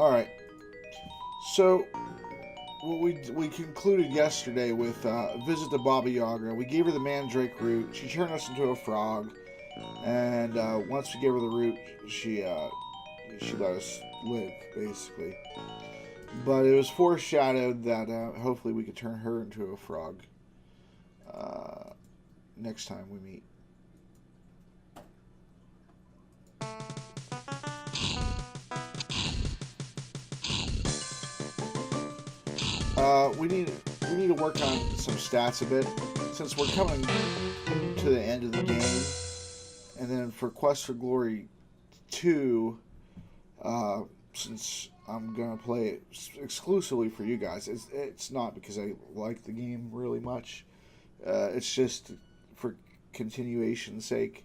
All right. So we concluded yesterday with visit to Baba Yaga. We gave her the mandrake root. She turned us into a frog, and once we gave her the root, she let us live basically. But it was foreshadowed that hopefully we could turn her into a frog uh, next time we meet. We need to work on some stats a bit since we're coming to the end of the game, and then for Quest for Glory 2, uh, since I'm gonna play it exclusively for you guys, it's not because I like the game really much. It's just for continuation's sake.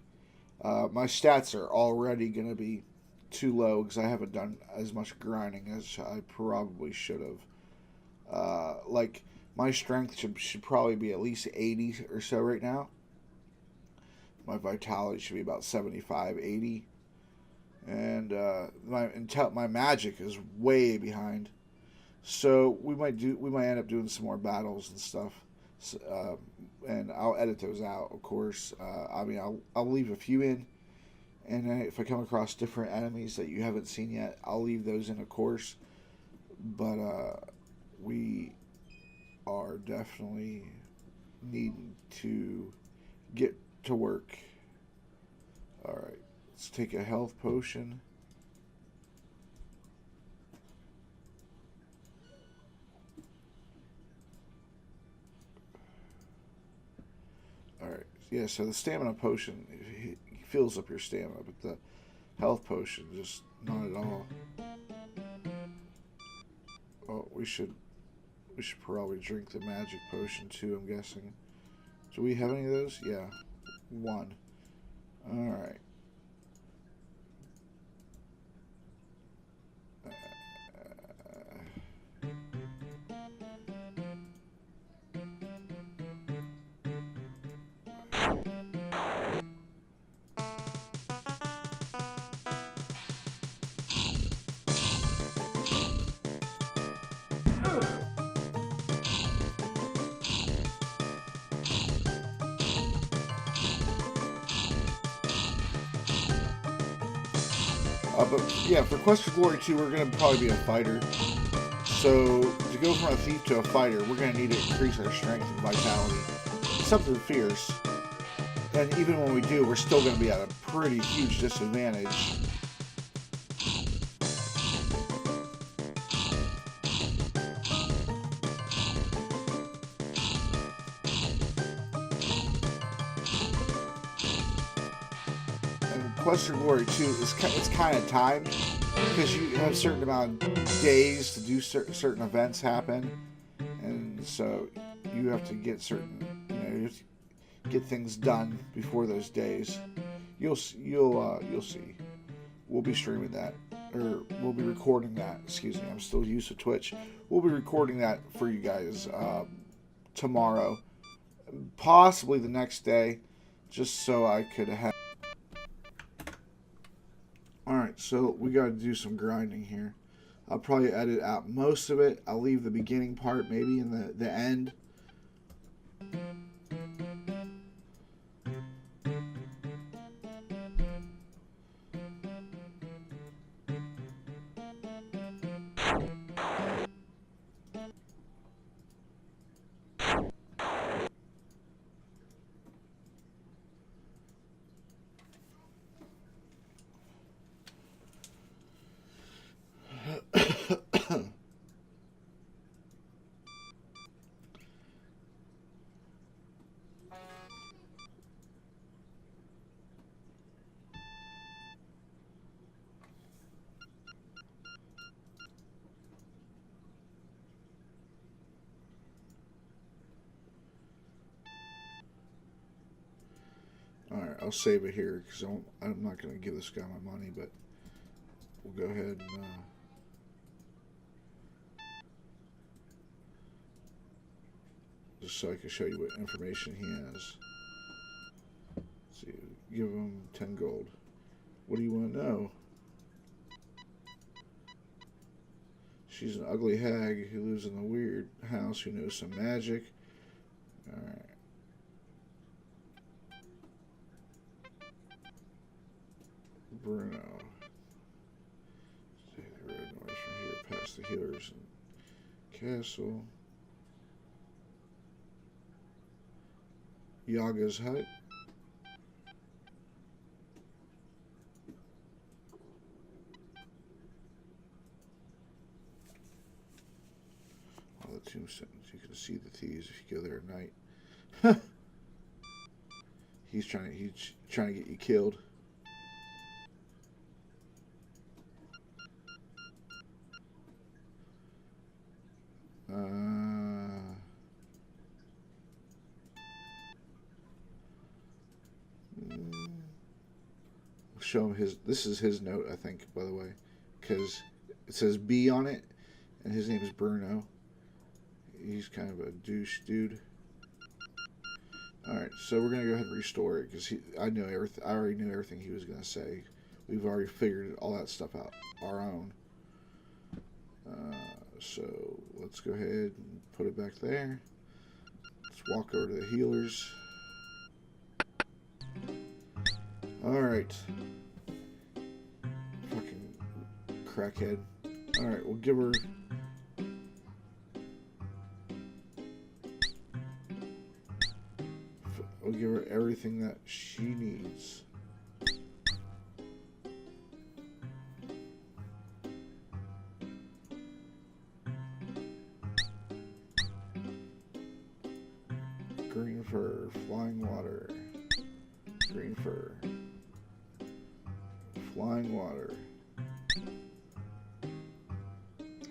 My stats are already gonna be too low because I haven't done as much grinding as I probably should have. Like my strength should probably be at least 80 or so right now. My vitality should be about 75, 80, and my magic is way behind. So we might end up doing some more battles and stuff. So, and I'll edit those out, of course. I'll leave a few in, and if I come across different enemies that you haven't seen yet, I'll leave those in, of course. But we are definitely needing to get to work. All right, let's take a health potion. All right, yeah. So the stamina potion fills up your stamina, but the health potion just not at all. Oh, we should probably drink the magic potion too. I'm guessing. Do we have any of those? Yeah, one. All right. But yeah, for Quest for Glory 2, we're gonna probably be a fighter. So to go from a thief to a fighter, we're gonna need to increase our strength and vitality. Something fierce. And even when we do, we're still gonna be at a pretty huge disadvantage. And Quest for Glory 2 it's kind of timed because you have a certain amount of days to do certain events happen, and so you have to get you have to get things done before those days. You'll see. We'll be streaming that, or we'll be recording that. Excuse me, I'm still used to Twitch. We'll be recording that for you guys tomorrow, possibly the next day, just so I could have. All right, so we got to do some grinding here. I'll probably edit out most of it. I'll leave the beginning part maybe in the end. All right, I'll save it here because I'm not going to give this guy my money, but we'll go ahead and just so I can show you what information he has. Let's see, give him 10 gold. What do you want to know? She's an ugly hag who lives in a weird house who knows some magic. Alright. Bruno. Stay the road north from here past the healers and castle. Yaga's hut. The tombstones. You can see the thieves if you go there at night. He's trying to get you killed. Show him his. This is his note, I think, by the way, because it says B on it, and his name is Bruno. He's kind of a douche dude. Alright, so we're going to go ahead and restore it because I already knew everything he was going to say. We've already figured all that stuff out our own. So let's go ahead and put it back there. Let's walk over to the healers. Alright. Fucking crackhead. Alright, we'll give her... We'll give her everything that she needs. Green fur, flying water. Green fur. Flying water.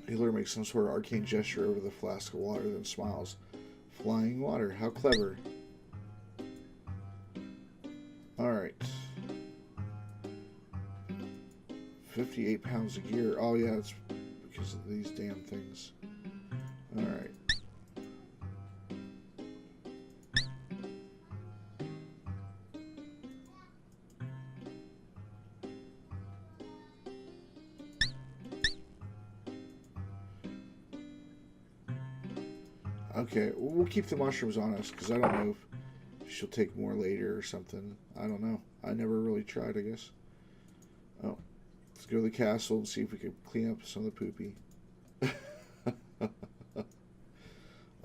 Healer makes some sort of arcane gesture over the flask of water, then smiles. Flying water, how clever. Alright. 58 pounds a year. Oh yeah, it's because of these damn things. Alright. Okay, we'll keep the mushrooms on us because I don't know if she'll take more later or something. I don't know. I never really tried, I guess. Oh, let's go to the castle and see if we can clean up some of the poopy.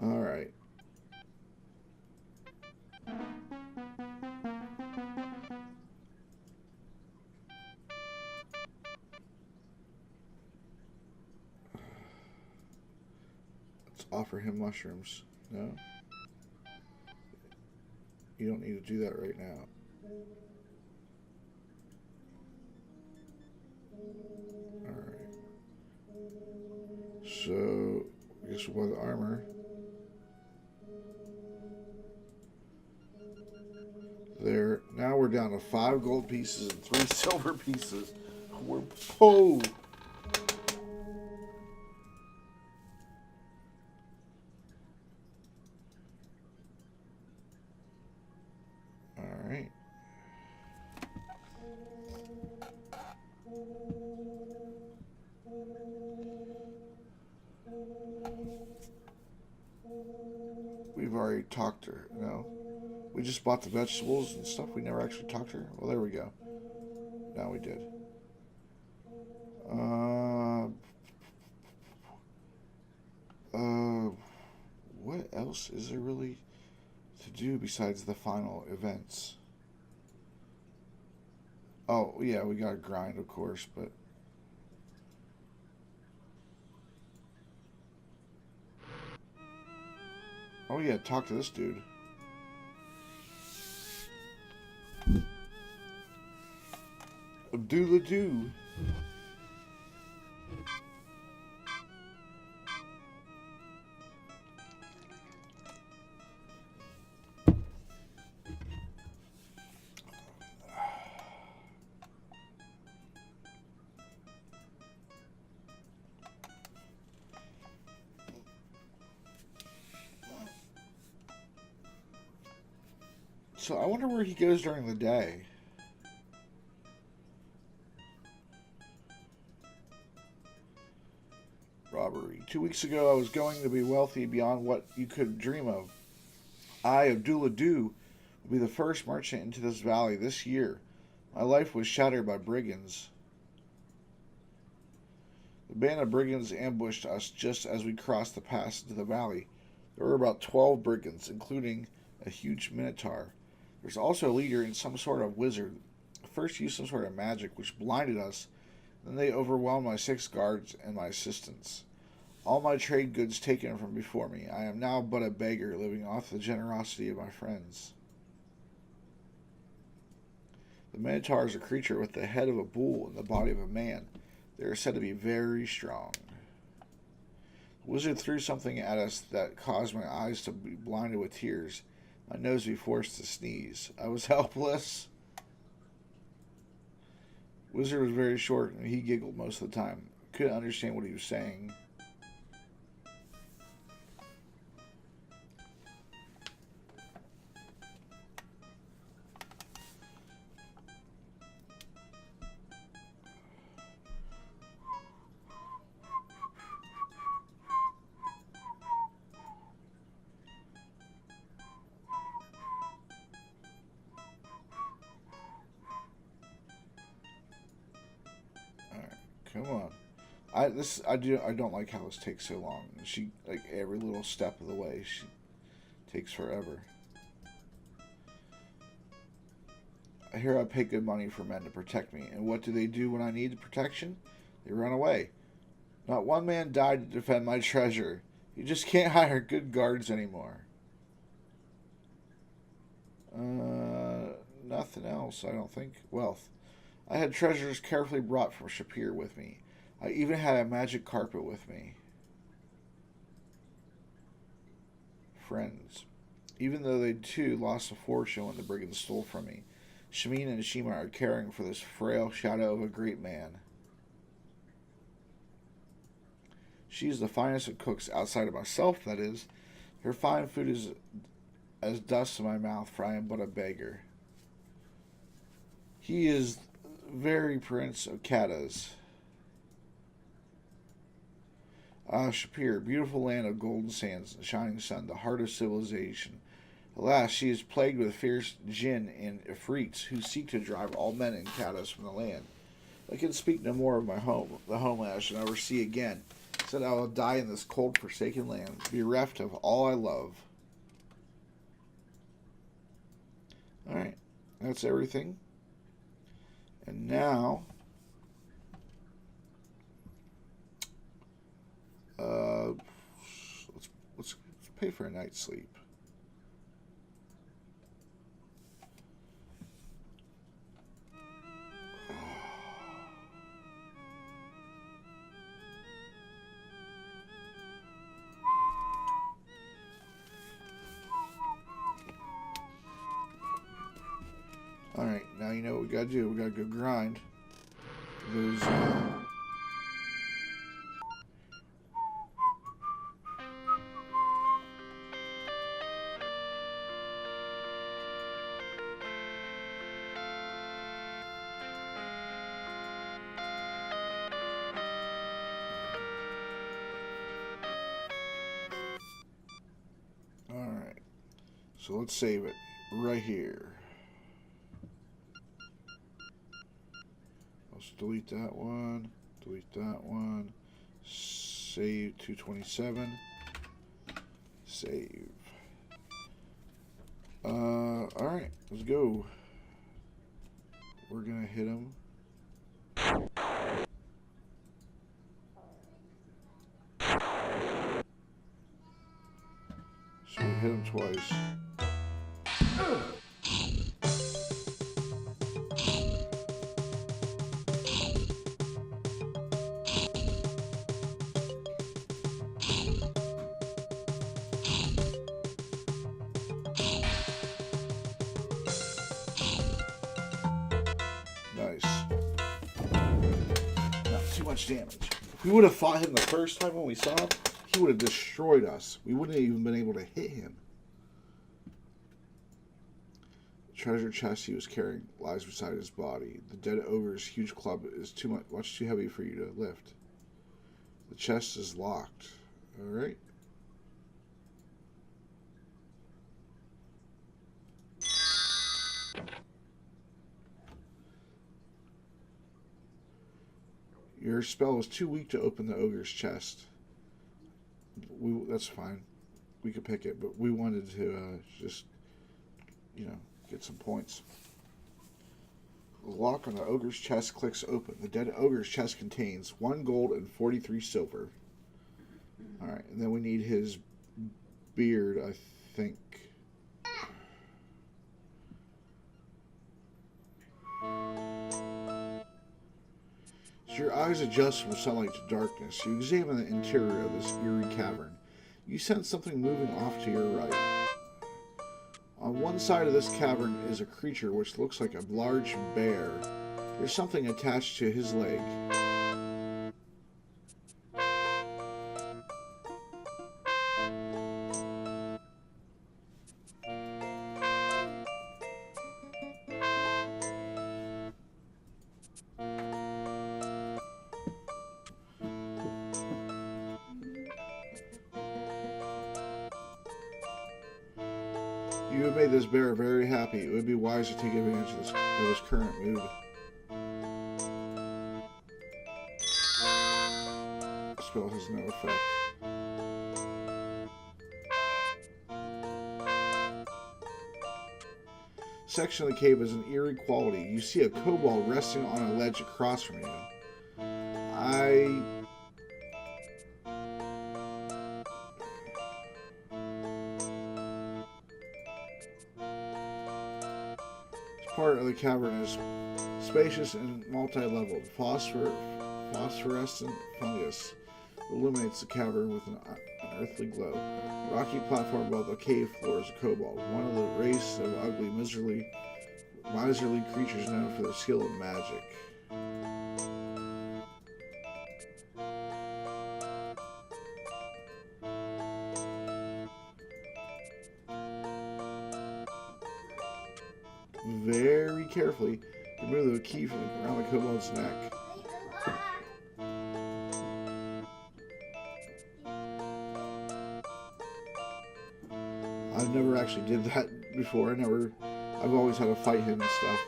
Alright. Let's offer him mushrooms. No? You don't need to do that right now. Alright. So, I guess we'll buy the armor. There. Now we're down to 5 gold pieces and 3 silver pieces. We're po. Alright. We've already talked to her. No. We just bought the vegetables and stuff. We never actually talked to her. Well, there we go. Now we did. What else is there really to do besides the final events? Oh, yeah, we gotta grind, of course, but... Oh, yeah, talk to this dude. Abdullah-doo. So I wonder where he goes during the day. robbery. 2 weeks ago, I was going to be wealthy beyond what you could dream of. I, Abdullah Du, will be the first merchant into this valley this year. My life was shattered by brigands. The band of brigands ambushed us just as we crossed the pass into the valley. There were about 12 brigands, including a huge minotaur. There's also a leader and some sort of wizard. First used some sort of magic which blinded us. Then they overwhelmed my 6 guards and my assistants. All my trade goods taken from before me. I am now but a beggar living off the generosity of my friends. The minotaur is a creature with the head of a bull and the body of a man. They are said to be very strong. The wizard threw something at us that caused my eyes to be blinded with tears, my nose to be forced to sneeze. I was helpless. The wizard was very short and he giggled most of the time. I couldn't understand what he was saying. Come on. I don't like how this takes so long. She, like, every little step of the way, she takes forever. I hear I pay good money for men to protect me, and what do they do when I need protection? They run away. Not one man died to defend my treasure. You just can't hire good guards anymore. Nothing else, I don't think. Wealth. I had treasures carefully brought from Shapir with me. I even had a magic carpet with me. Friends. Even though they too lost a fortune when the brigands stole from me, Shamin and Shima are caring for this frail shadow of a great man. She is the finest of cooks outside of myself, that is. Her fine food is as dust in my mouth, for I am but a beggar. He is very prince of Katas. Shapir, beautiful land of golden sands and shining sun, the heart of civilization. Alas, she is plagued with fierce jinn and ifrits who seek to drive all men in Katas from the land. I can speak no more of my home, the homeland I shall never see again. Said I will die in this cold, forsaken land, bereft of all I love. Alright, that's everything. And now, let's pay for a night's sleep. Alright, now you know what we gotta do. We gotta go grind those, Alright, so let's save it right here. Let's delete that one, save 227, save. Alright, let's go. We're gonna hit him. So we hit him twice. Nice. Not too much damage. If we would have fought him the first time when we saw him, he would have destroyed us. We wouldn't have even been able to hit him. The treasure chest he was carrying lies beside his body. The dead ogre's huge club is much too heavy for you to lift. The chest is locked. Alright. Your spell was too weak to open the ogre's chest. That's fine. We could pick it, but we wanted to just, get some points. The lock on the ogre's chest clicks open. The dead ogre's chest contains 1 gold and 43 silver. Alright, and then we need his beard, I think. As your eyes adjust from sunlight to darkness, you examine the interior of this eerie cavern. You sense something moving off to your right. On one side of this cavern is a creature which looks like a large bear. There's something attached to his leg. You have made this bear very happy. It would be wise to take advantage of his current mood. The spell has no effect. Section of the cave has an eerie quality. You see a kobold resting on a ledge across from you. Part of the cavern is spacious and multi-leveled. Phosphorescent fungus illuminates the cavern with an unearthly glow. The rocky platform above the cave floor is a kobold, one of the race of ugly, miserly creatures known for their skill in magic. Very carefully, remove the key from around the kobold's neck. I've never actually did that before. I've always had to fight him and stuff.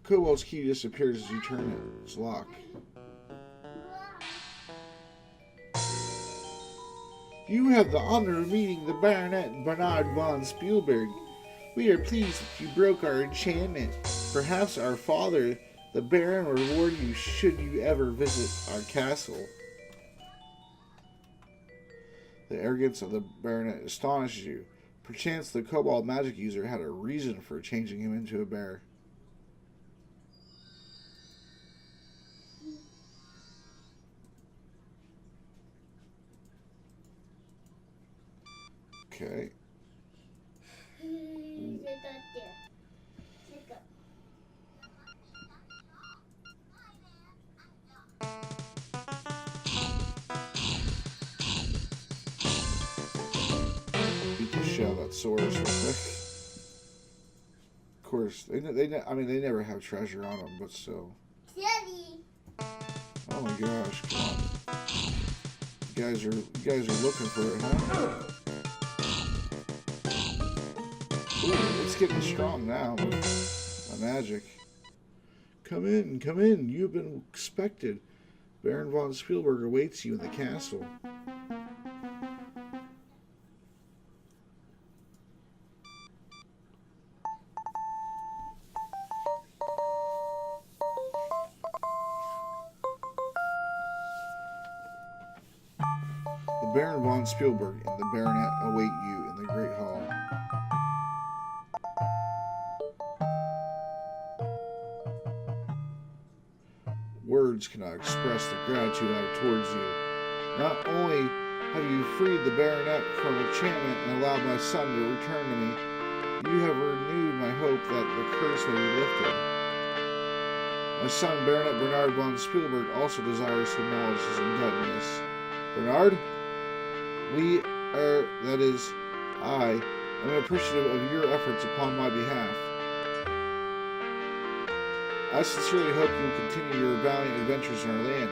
The kobold's key disappears as you turn its lock. You have the honor of meeting the Baronet Bernard von Spielberg. We are pleased that you broke our enchantment. Perhaps our father, the Baron, will reward you should you ever visit our castle. The arrogance of the Baronet astonishes you. Perchance the kobold magic user had a reason for changing him into a bear. Okay. Beat the shit out of that sword real quick. Of course, they never have treasure on them, but still. Oh my gosh! Come on. You guys are looking for it, huh? Ooh, it's getting strong now with my magic. Come in, come in. You've been expected. Baron von Spielberg awaits you in the castle. The Baron von Spielberg and the Baronet await you in the Great Hall. Words cannot express the gratitude I have towards you. Not only have you freed the Baronet from enchantment and allowed my son to return to me, you have renewed my hope that the curse may be lifted. My son, Baronet Bernard von Spielberg, also desires to acknowledge his indebtedness. Bernard, I am appreciative of your efforts upon my behalf. I sincerely hope you will continue your valiant adventures in our land.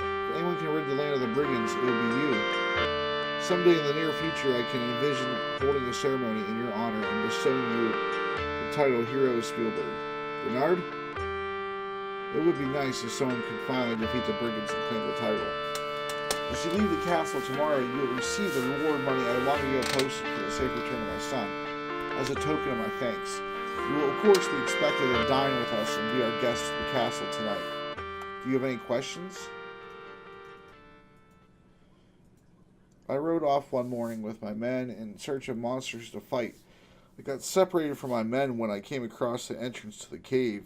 If anyone can rid the land of the brigands, it will be you. Someday in the near future, I can envision holding a ceremony in your honor and bestowing you the title Hero of Spielberg. Bernard? It would be nice if someone could finally defeat the brigands and claim the title. As you leave the castle tomorrow, you will receive the reward money I long ago posted for the safe return of my son, as a token of my thanks. You will, of course, be expected to dine with us and be our guest at the castle tonight. Do you have any questions? I rode off one morning with my men in search of monsters to fight. I got separated from my men when I came across the entrance to the cave.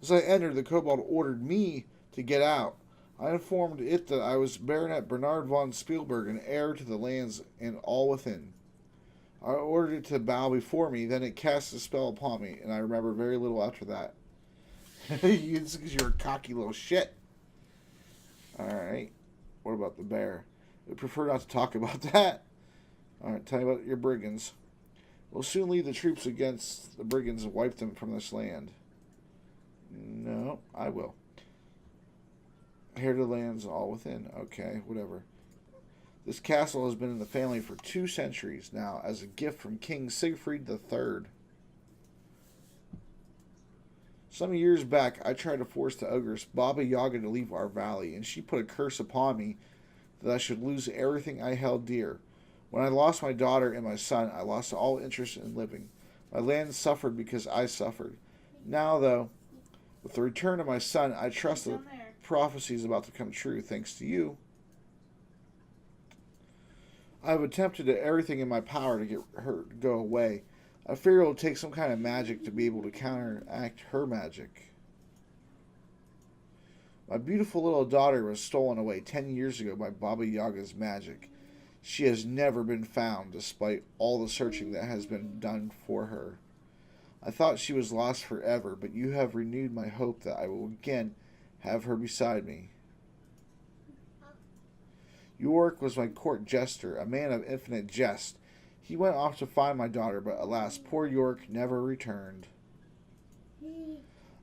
As I entered, the kobold ordered me to get out. I informed it that I was Baronet Bernard von Spielberg, and heir to the lands and all within. I ordered it to bow before me, then it cast a spell upon me, and I remember very little after that. It's because you're a cocky little shit. Alright. What about the bear? I prefer not to talk about that. Alright, tell me about your brigands. We'll soon lead the troops against the brigands and wipe them from this land. No, I will. Heir to the lands, all within. Okay, whatever. This castle has been in the family for 2 centuries now, as a gift from King Siegfried III. Some years back, I tried to force the ogress Baba Yaga to leave our valley, and she put a curse upon me that I should lose everything I held dear. When I lost my daughter and my son, I lost all interest in living. My land suffered because I suffered. Now, though, with the return of my son, I trust the prophecy is about to come true, thanks to you. I have attempted everything in my power to get her to go away. I fear it will take some kind of magic to be able to counteract her magic. My beautiful little daughter was stolen away 10 years ago by Baba Yaga's magic. She has never been found, despite all the searching that has been done for her. I thought she was lost forever, but you have renewed my hope that I will again have her beside me. York was my court jester, a man of infinite jest. He went off to find my daughter, but alas, poor York never returned.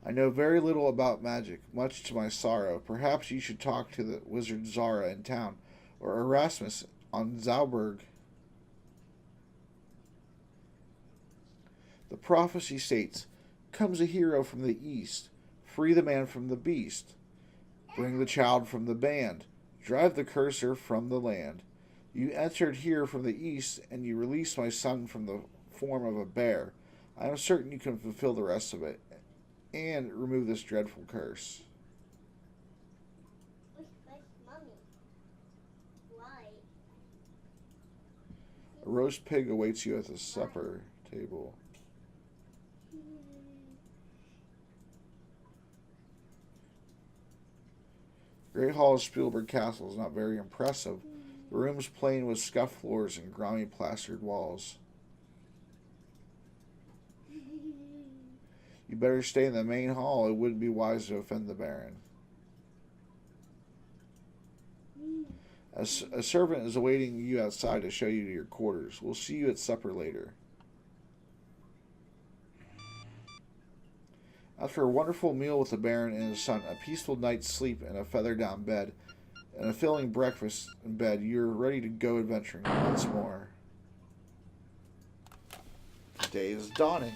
I know very little about magic, much to my sorrow. Perhaps you should talk to the wizard Zara in town, or Erasmus on Zauberg. The prophecy states, comes a hero from the east, free the man from the beast, bring the child from the band, drive the cursor from the land. You entered here from the east, and you released my son from the form of a bear. I am certain you can fulfill the rest of it, and remove this dreadful curse. A roast pig awaits you at the supper table. Great Hall of Spielberg Castle is not very impressive. The rooms plain with scuffed floors and grimy plastered walls. You better stay in the main hall. It wouldn't be wise to offend the Baron. A servant is awaiting you outside to show you to your quarters. We'll see you at supper later. After a wonderful meal with the Baron and his son, a peaceful night's sleep in a feather-down bed, and a filling breakfast in bed, you're ready to go adventuring once more. The day is dawning.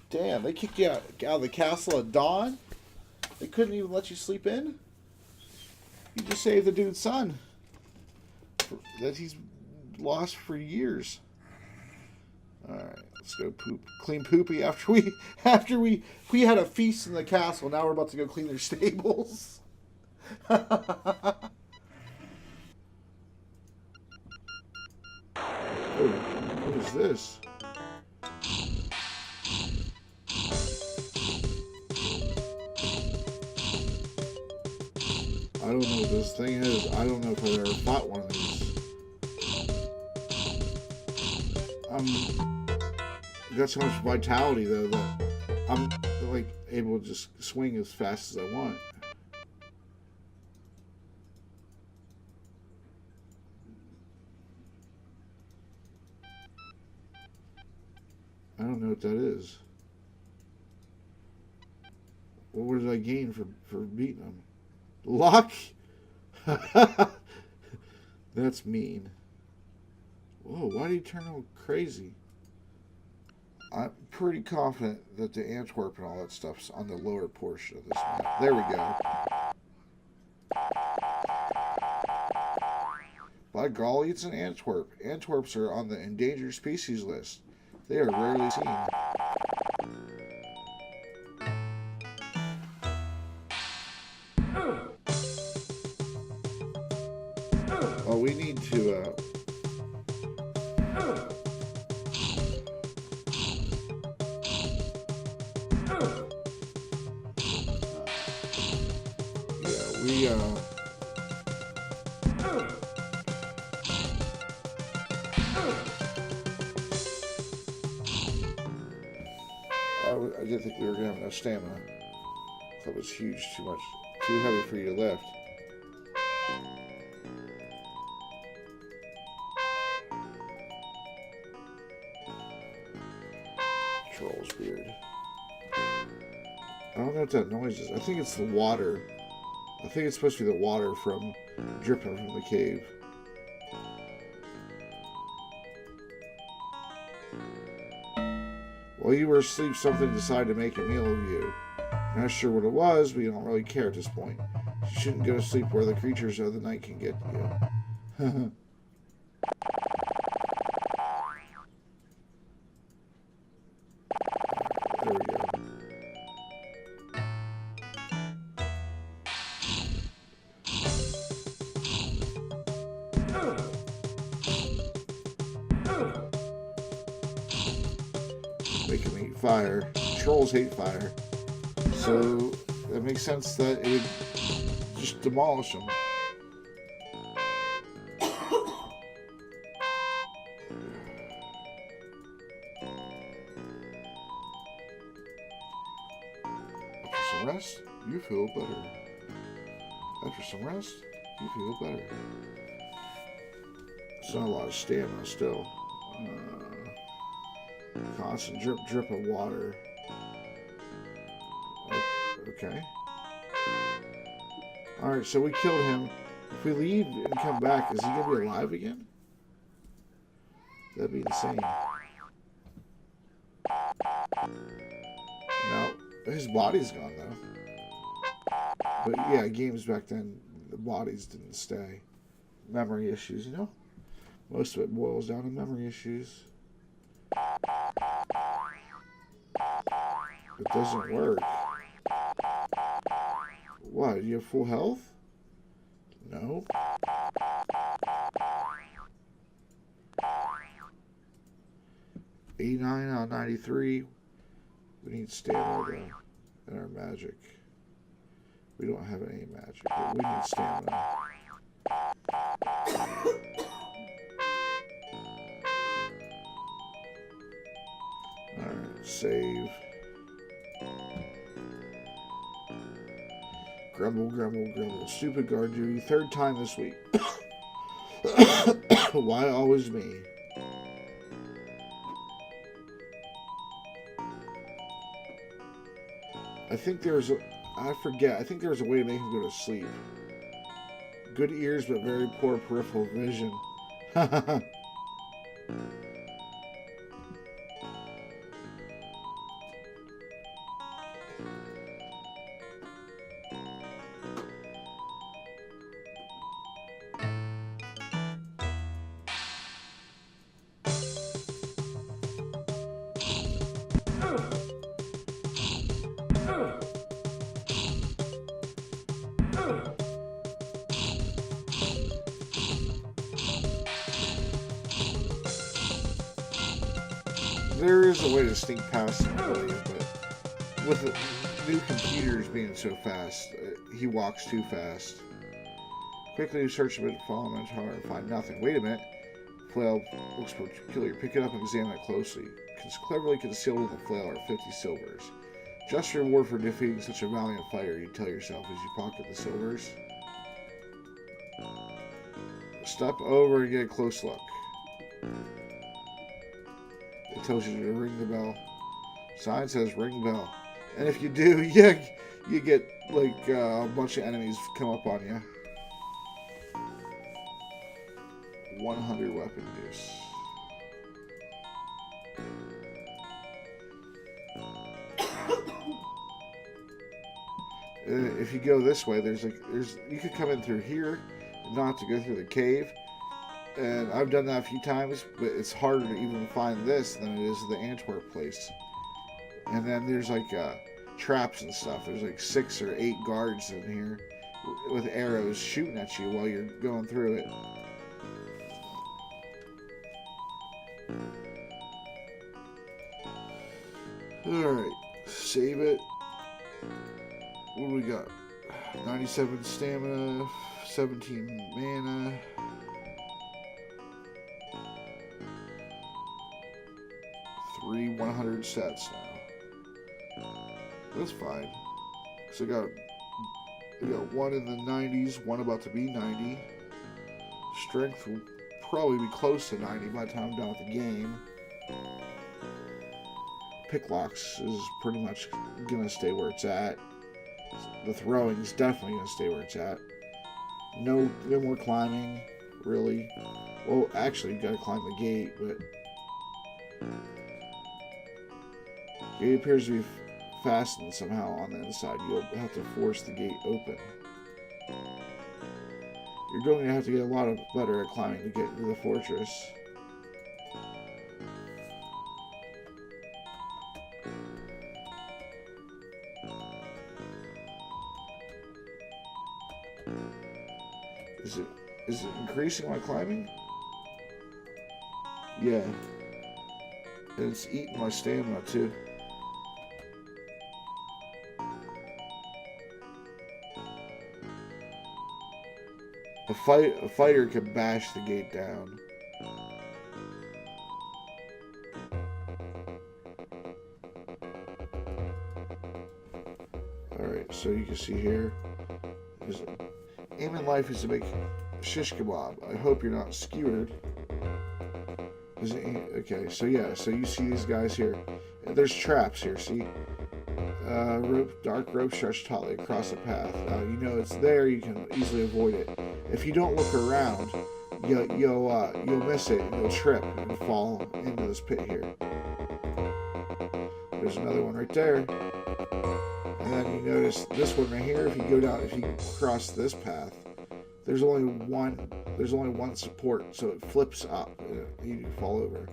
Damn, they kicked you out of the castle at dawn? They couldn't even let you sleep in? You just saved the dude's son that he's lost for years. Alright, let's go poop. Clean poopy after we had a feast in the castle. Now we're about to go clean their stables. Oh, what is this? I don't know what this thing is. I don't know if I've ever fought one of these. I've got so much vitality though that I'm like able to just swing as fast as I want. I don't know what that is. Well, what did I gain for beating him? Luck? That's mean. Whoa, why did he turn all crazy? I'm pretty confident that the Antwerp and all that stuff's on the lower portion of this map. There we go. By golly, it's an Antwerp. Antwerps are on the endangered species list. They are rarely seen. Oh, we need to, I didn't think we were going to have enough stamina. That was huge, too heavy for you to lift. Troll's beard. I don't know what that noise is. I think it's the water. I think it's supposed to be the water from dripping from the cave. While you were asleep, something decided to make a meal of you. Not sure what it was, but you don't really care at this point. You shouldn't go to sleep where the creatures of the night can get you. There we go. Make them eat fire. Trolls hate fire. So that makes sense that it would just demolish them. After some rest, you feel better. After some rest, you feel better. It's not a lot of stamina still. Constant drip of water. Okay. Alright, so we killed him. If we leave and come back, is he going to be alive again? That'd be insane. No, his body's gone though. But yeah, games back then, the bodies didn't stay. Memory issues, you know? Most of it boils down to memory issues. It doesn't work. What, do you have full health? No. $89 out of 93. We need stamina though, and our magic. We don't have any magic, but we need stamina. Alright, save. Grumble, grumble, grumble. Stupid guard duty. Third time this week. Why always me? I think there's a... I forget. I think there's a way to make him go to sleep. Good ears, but very poor peripheral vision. There is a way to sneak past him, I believe, but with the new computers being so fast, he walks too fast. Quickly search a bit, follow him into tower and find nothing. Wait a minute. Flail looks peculiar. Pick it up and examine it closely. Cleverly concealed in the flail are 50 silvers. Just reward for defeating such a valiant fighter, you tell yourself as you pocket the silvers. Step over and get a close look. It tells you to ring the bell. Sign says ring bell. And if you do, yeah, you get like a bunch of enemies come up on you. 100 weapon use. If you go this way, you could come in through here, not to go through the cave. And I've done that a few times, but it's harder to even find this than it is the Antwerp place. And then there's like traps and stuff. There's like 6 or 8 guards in here with arrows shooting at you while you're going through it. Alright, save it. What do we got? 97 stamina, 17 mana. Three 100 sets now. That's fine. So I got one in the 90s, one about to be 90. Strength will probably be close to 90 by the time I'm done with the game. Picklocks is pretty much gonna stay where it's at. The throwing is definitely gonna stay where it's at. No more climbing, really. Well, actually, you gotta climb the gate, but it appears to be fastened somehow on the inside. You'll have to force the gate open. You're going to have to get a lot better at climbing to get into the fortress. Is it increasing my climbing? Yeah. And it's eating my stamina too. A fighter can bash the gate down. Alright, so you can see here. Aim in life is to make shish kebab. I hope you're not skewered. Okay, so yeah, so you see these guys here. There's traps here, see? Dark rope stretched tautly across the path. Now you know it's there, you can easily avoid it. If you don't look around, you'll miss it and you'll trip and fall into this pit here. There's another one right there. And then you notice this one right here, if you cross this path, there's only one support, so it flips up and you fall over.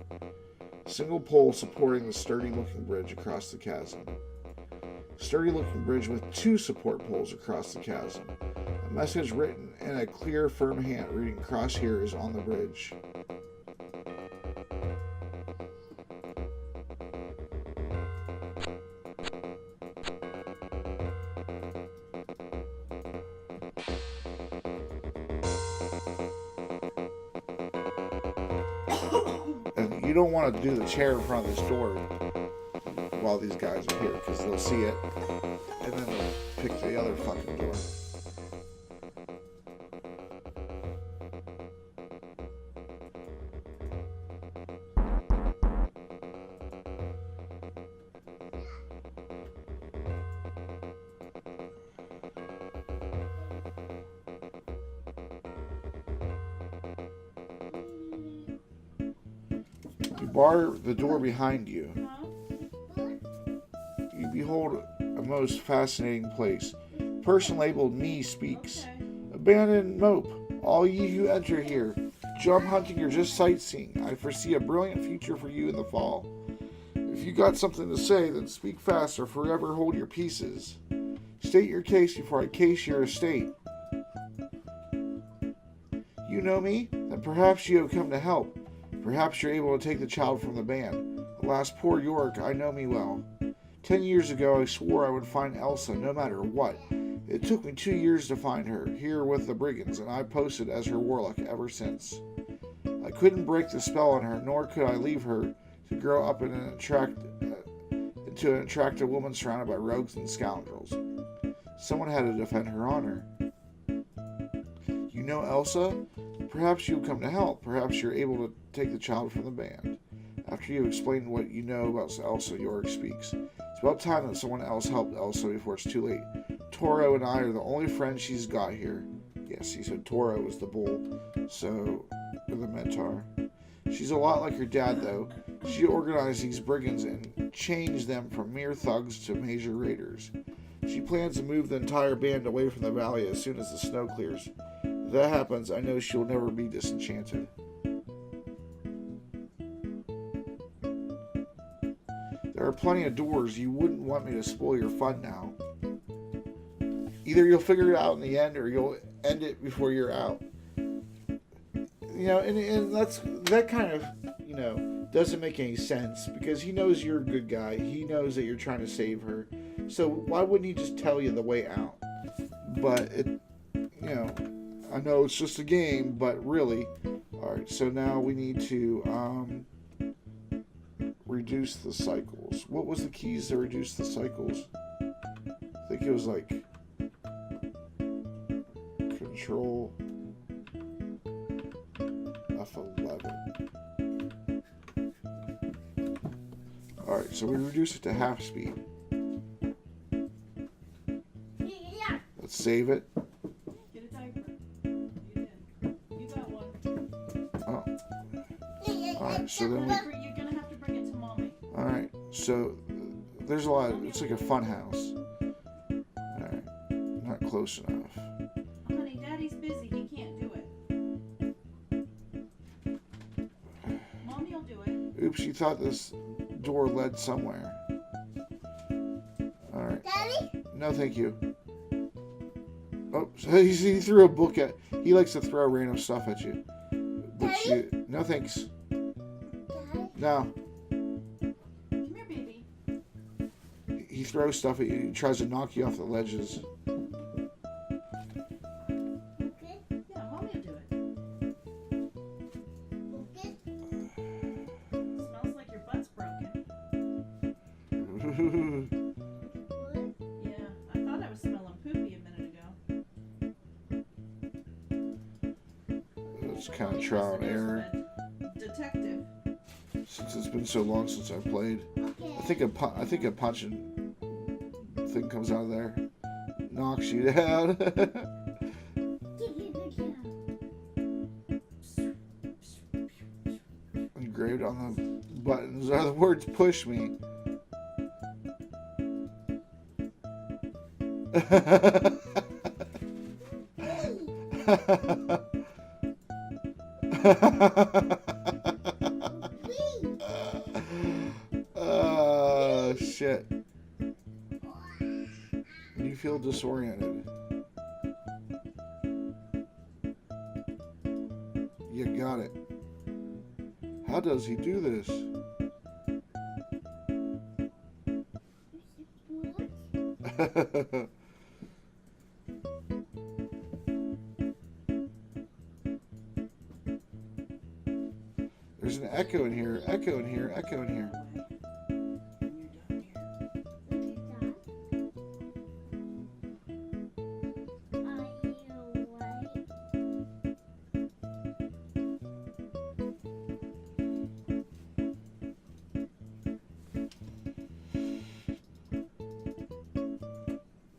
Single pole supporting the sturdy looking bridge across the chasm. Sturdy looking bridge with 2 support poles across the chasm. A message written in a clear, firm hand reading "Cross here" is on the bridge. And you don't want to do the chair in front of this door while these guys are here, because they'll see it and then they'll pick the other fucking door. You bar the door behind you. You behold a most fascinating place. Person labeled "Me" speaks. Abandoned mope. All ye who enter here, jump hunting or just sightseeing, I foresee a brilliant future for you in the fall. If you got something to say, then speak fast or forever hold your peaces. State your case before I case your estate. You know me? Then perhaps you have come to help. Perhaps you're able to take the child from the band. Alas, poor York, I know me well. 10 years ago I swore I would find Elsa no matter what. It took me 2 years to find her, here with the brigands, and I posted as her warlock ever since. I couldn't break the spell on her, nor could I leave her to grow up into an attractive woman surrounded by rogues and scoundrels. Someone had to defend her honor. You know Elsa? Perhaps you'll come to help. Perhaps you're able to take the child from the band. After you explain what you know about Elsa, York speaks. It's about time that someone else helped Elsa before it's too late. Toro and I are the only friends she's got here. Yes, he said Toro was the bull, so the Minotaur. She's a lot like her dad, though. She organized these brigands and changed them from mere thugs to major raiders. She plans to move the entire band away from the valley as soon as the snow clears. If that happens, I know she'll never be disenchanted. There are plenty of doors. You wouldn't want me to spoil your fun now. Either you'll figure it out in the end or you'll end it before you're out. And that kind of, doesn't make any sense because he knows you're a good guy. He knows that you're trying to save her. So why wouldn't he just tell you the way out? But I know it's just a game, but really. Alright, so now we need to reduce the cycles. What was the keys to reduce the cycles? I think it was like Control F11. Alright, so we reduce it to half speed. Let's save it. Get a diaper. You did. You got one. Oh. Alright, so then You're gonna have to bring it to mommy. Alright, so there's a lot. It's like a fun house. Alright, not close enough. Honey, Daddy's busy. He can't do it. Mommy will do it. Oops, you thought this door led somewhere. Alright. Daddy? No, thank you. Oh, so he threw a book at... He likes to throw random stuff at you. But Daddy? no, thanks. Daddy? No. Come here, baby. He throws stuff at you. He tries to knock you off the ledges. Okay. Yeah, mommy will do it. Okay. Smells like your butt's broken. What? Yeah, I thought I was smelling poopy a minute ago. It's kind of trial and error. Detective. Since it's been so long since I've played. Okay. I think a punching thing comes out of there. Knocks you down. Engraved on the buttons are the words "push me." Shit. You feel disoriented. You got it. How does he do this? There's an echo in here, echo in here, echo in here.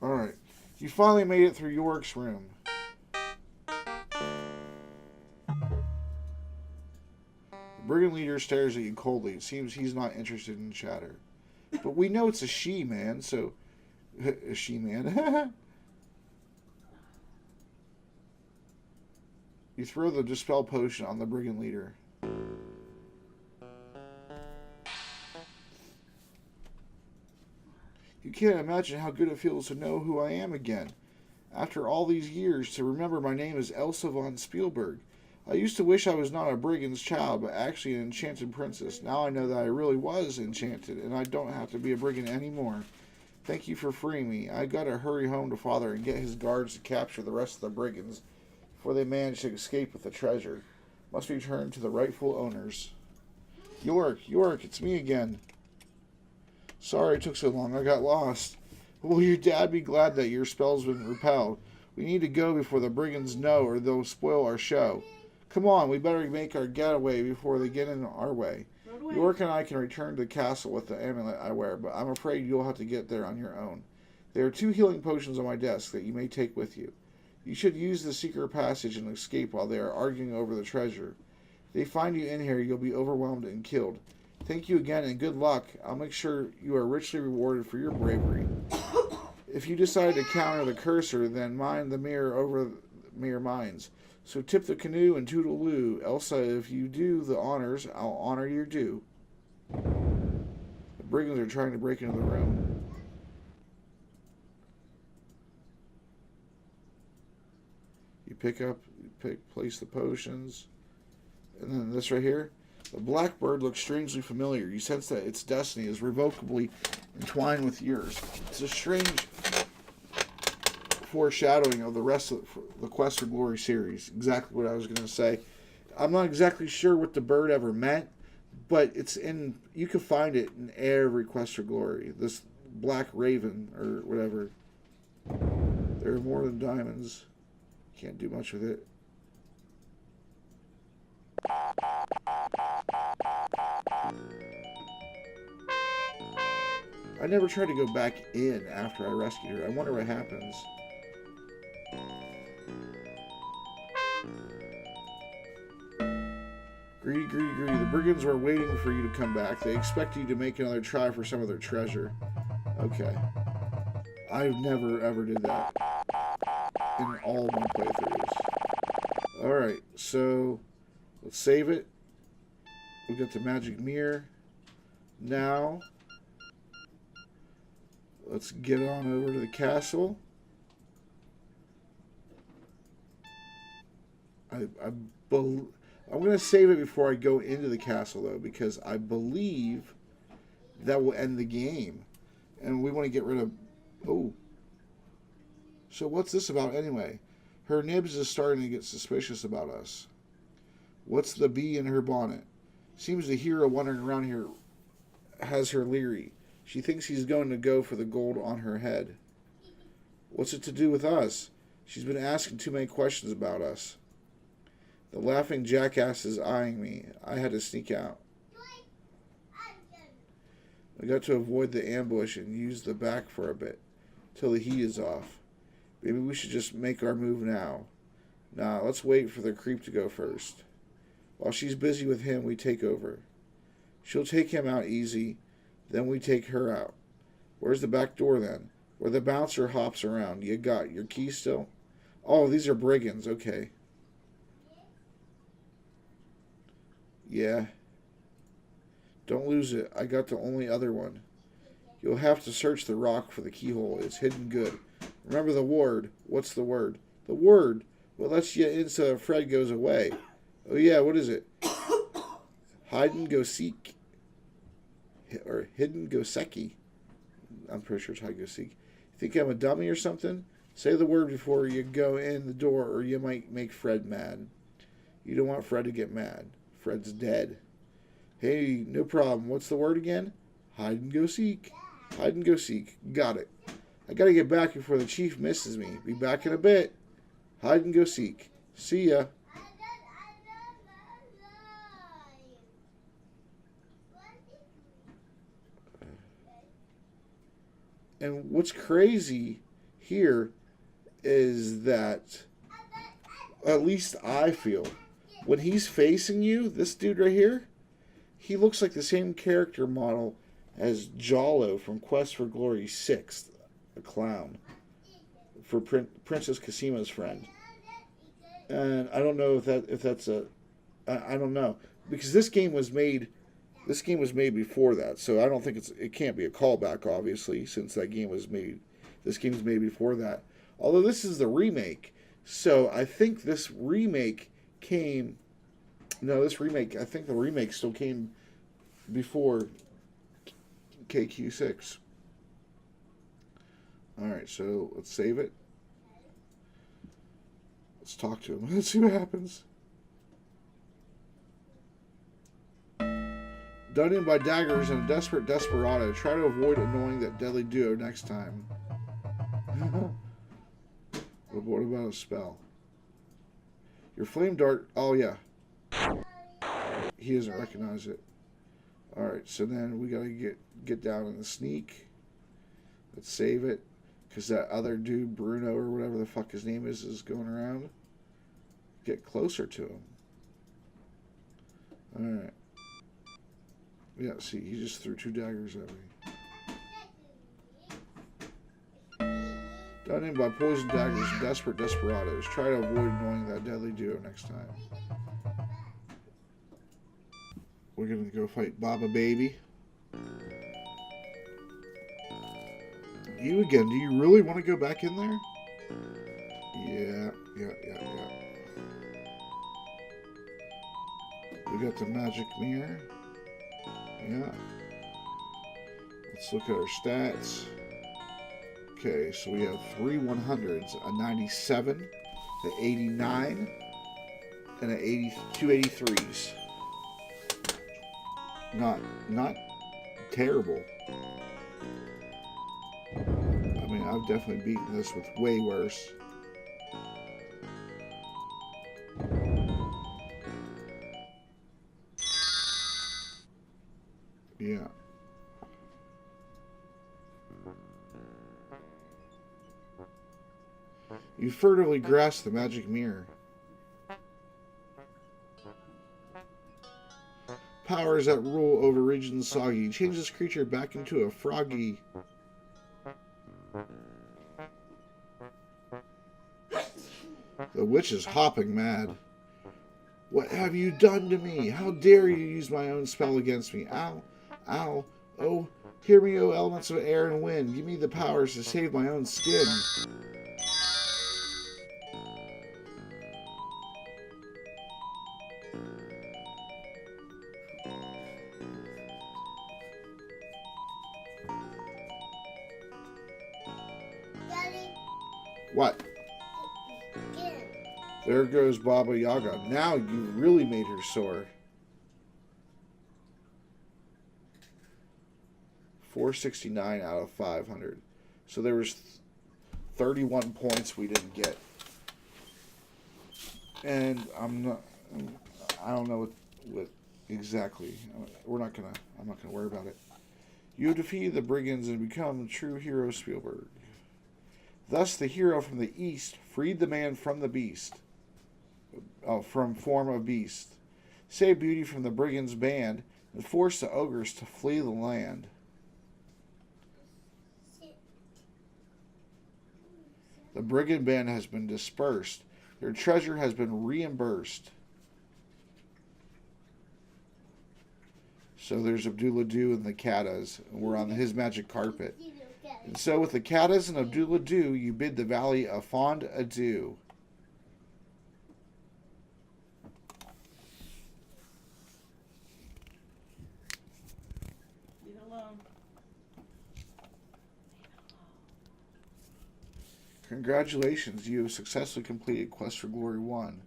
Alright. You finally made it through York's room. The brigand leader stares at you coldly. It seems he's not interested in chatter. But we know it's a she-man, so... A she-man. You throw the dispel potion on the brigand leader. You can't imagine how good it feels to know who I am again. After all these years, to remember my name is Elsa von Spielberg. I used to wish I was not a brigand's child, but actually an enchanted princess. Now I know that I really was enchanted, and I don't have to be a brigand anymore. Thank you for freeing me. I gotta hurry home to Father and get his guards to capture the rest of the brigands before they manage to escape with the treasure. Must return to the rightful owners. York, it's me again. Sorry it took so long. I got lost. Will your dad be glad that your spell's been repelled? We need to go before the brigands know, or they'll spoil our show. Come on, we better make our getaway before they get in our way. away. York and I can return to the castle with the amulet I wear, but I'm afraid you'll have to get there on your own. There are 2 healing potions on my desk that you may take with you. You should use the secret passage and escape while they are arguing over the treasure. If they find you in here, you'll be overwhelmed and killed. Thank you again and good luck. I'll make sure you are richly rewarded for your bravery. If you decide to counter the cursor, then mind the mirror over mirror mines. So tip the canoe and toodaloo. Elsa, if you do the honors, I'll honor your due. The brigands are trying to break into the room. You place the potions. And then this right here. The blackbird looks strangely familiar. You sense that its destiny is revocably entwined with yours. It's a strange foreshadowing of the rest of the Quest for Glory series. Exactly what I was going to say. I'm not exactly sure what the bird ever meant, but it's in. You can find it in every Quest for Glory. This black raven or whatever. There are more than diamonds. Can't do much with it. I never tried to go back in after I rescued her. I wonder what happens. Greedy, greedy, greedy. The brigands are waiting for you to come back. They expect you to make another try for some of their treasure. Okay. I never ever did that in all my playthroughs. Alright, so let's save it. We got the magic mirror. Now, let's get on over to the castle. I'm going to save it before I go into the castle, though, because I believe that will end the game. And we want to get rid of... Oh. So what's this about anyway? Her nibs is starting to get suspicious about us. What's the bee in her bonnet? Seems the hero wandering around here has her leery. She thinks he's going to go for the gold on her head. What's it to do with us? She's been asking too many questions about us. The laughing jackass is eyeing me. I had to sneak out. I got to avoid the ambush and use the back for a bit, till the heat is off. Maybe we should just make our move now. Nah, let's wait for the creep to go first. While she's busy with him, we take over. She'll take him out easy, then we take her out. Where's the back door then? Where the bouncer hops around. You got your key still? Oh, these are brigands. Okay. Yeah. Don't lose it. I got the only other one. You'll have to search the rock for the keyhole. It's hidden good. Remember the word. What's the word? The word. What lets you in so Fred goes away? Oh yeah, what is it? Hide and go seek. Or hidden go seki. I'm pretty sure it's hide and go seek. Think I'm a dummy or something? Say the word before you go in the door or you might make Fred mad. You don't want Fred to get mad. Fred's dead. Hey, no problem. What's the word again? Hide and go seek. Hide and go seek. Got it. I gotta get back before the chief misses me. Be back in a bit. Hide and go seek. See ya. And what's crazy here is that, at least I feel, when he's facing you, this dude right here, he looks like the same character model as Jollo from Quest for Glory 6, the clown, for Princess Casima's friend. And I don't know if that's a, I don't know, because this game was made before that, so I don't think it can't be a callback, obviously, since that game was made. This game was made before that. Although this is the remake, so I think this remake came. No, this remake. I think the remake still came before KQ6. All right, so let's save it. Let's talk to him. Let's see what happens. Done in by daggers and a desperate desperado. Try to avoid annoying that deadly duo next time. But what about a spell? Your flame dart. Oh, yeah. He doesn't recognize it. All right, so then we gotta get down in the sneak. Let's save it, because that other dude, Bruno or whatever the fuck his name is going around. Get closer to him. All right. Yeah, see, he just threw 2 daggers at me. Done in by poison daggers, desperate desperados. Try to avoid annoying that deadly duo next time. We're gonna go fight Baba Baby. You again, do you really want to go back in there? Yeah. We got the magic mirror. Yeah. Let's look at our stats. Okay, so we have 3 100s, a 97, an 89, and an 2 83s. Not terrible. I mean, I've definitely beaten this with way worse. Yeah. You furtively grasp the magic mirror. Powers that rule over regions soggy. Change this creature back into a froggy. The witch is hopping mad. What have you done to me? How dare you use my own spell against me? Ow, ow, oh, hear me, O elements of air and wind. Give me the powers to save my own skin. Daddy, What? again. There goes Baba Yaga. Now you really made her sore. 469 out of 500. So there was 31 points we didn't get. And I don't know what exactly. I'm not gonna worry about it. You defeat the brigands and become true hero Spielberg. Thus the hero from the east freed the man from the beast. From form of beast. Saved Beauty from the brigands' band and forced the ogres to flee the land. The brigand band has been dispersed. Their treasure has been reimbursed. So there's Abdullah Do and the Katas. We're on his magic carpet. And so with the Katas and Abdullah Do, you bid the valley a fond adieu. Leave it alone. Congratulations, you have successfully completed Quest for Glory 1,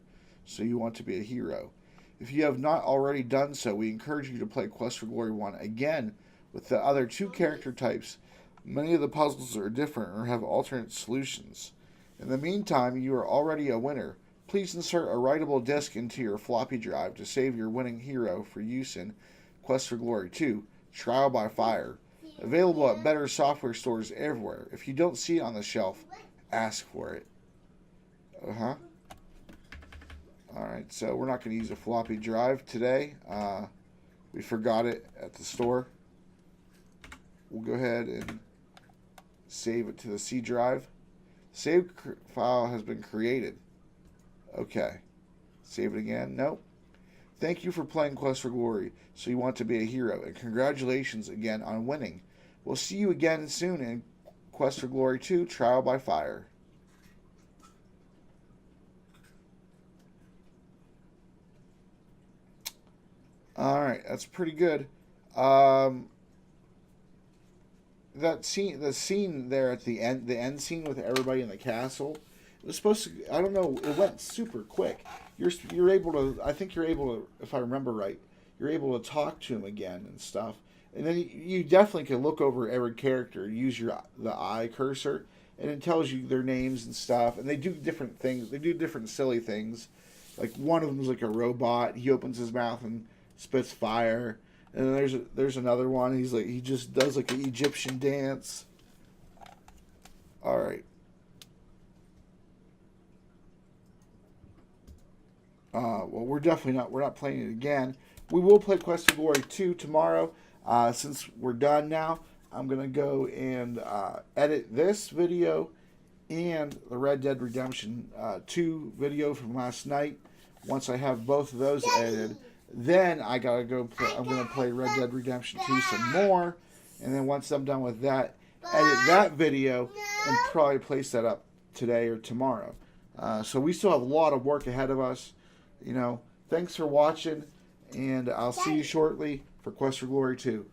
so you want to be a hero. If you have not already done so, we encourage you to play Quest for Glory 1 again with the other 2 character types. Many of the puzzles are different or have alternate solutions. In the meantime, you are already a winner. Please insert a writable disk into your floppy drive to save your winning hero for use in Quest for Glory 2, Trial by Fire. Available at better software stores everywhere. If you don't see it on the shelf, ask for it. Alright, so we're not going to use a floppy drive today. We forgot it at the store. We'll go ahead and save it to the C drive. Save file has been created. Okay. Save it again? Nope. Thank you for playing Quest for Glory, so you want to be a hero, and congratulations again on winning. We'll see you again soon in Quest for Glory 2, Trial by Fire. Alright, that's pretty good. That scene, the scene there at the end scene with everybody in the castle, it was supposed to, I don't know, it went super quick. You're able to, I think you're able to, if I remember right, you're able to talk to him again and stuff. And then you definitely can look over every character, use the eye cursor, and it tells you their names and stuff. And they do different things. They do different silly things. Like one of them is like a robot. He opens his mouth and spits fire. And then there's another one. He just does like an Egyptian dance. All right. Well, we're not playing it again. We will play Quest for Glory 2 tomorrow. Since we're done now, I'm gonna go and edit this video and the Red Dead Redemption 2 video from last night. Once I have both of those edited, then I gotta go play. I'm gonna play Red Dead Redemption 2 some more, and then once I'm done with that, edit that video and probably place that up today or tomorrow. So we still have a lot of work ahead of us. Thanks for watching, and I'll see you shortly for Quest for Glory 2.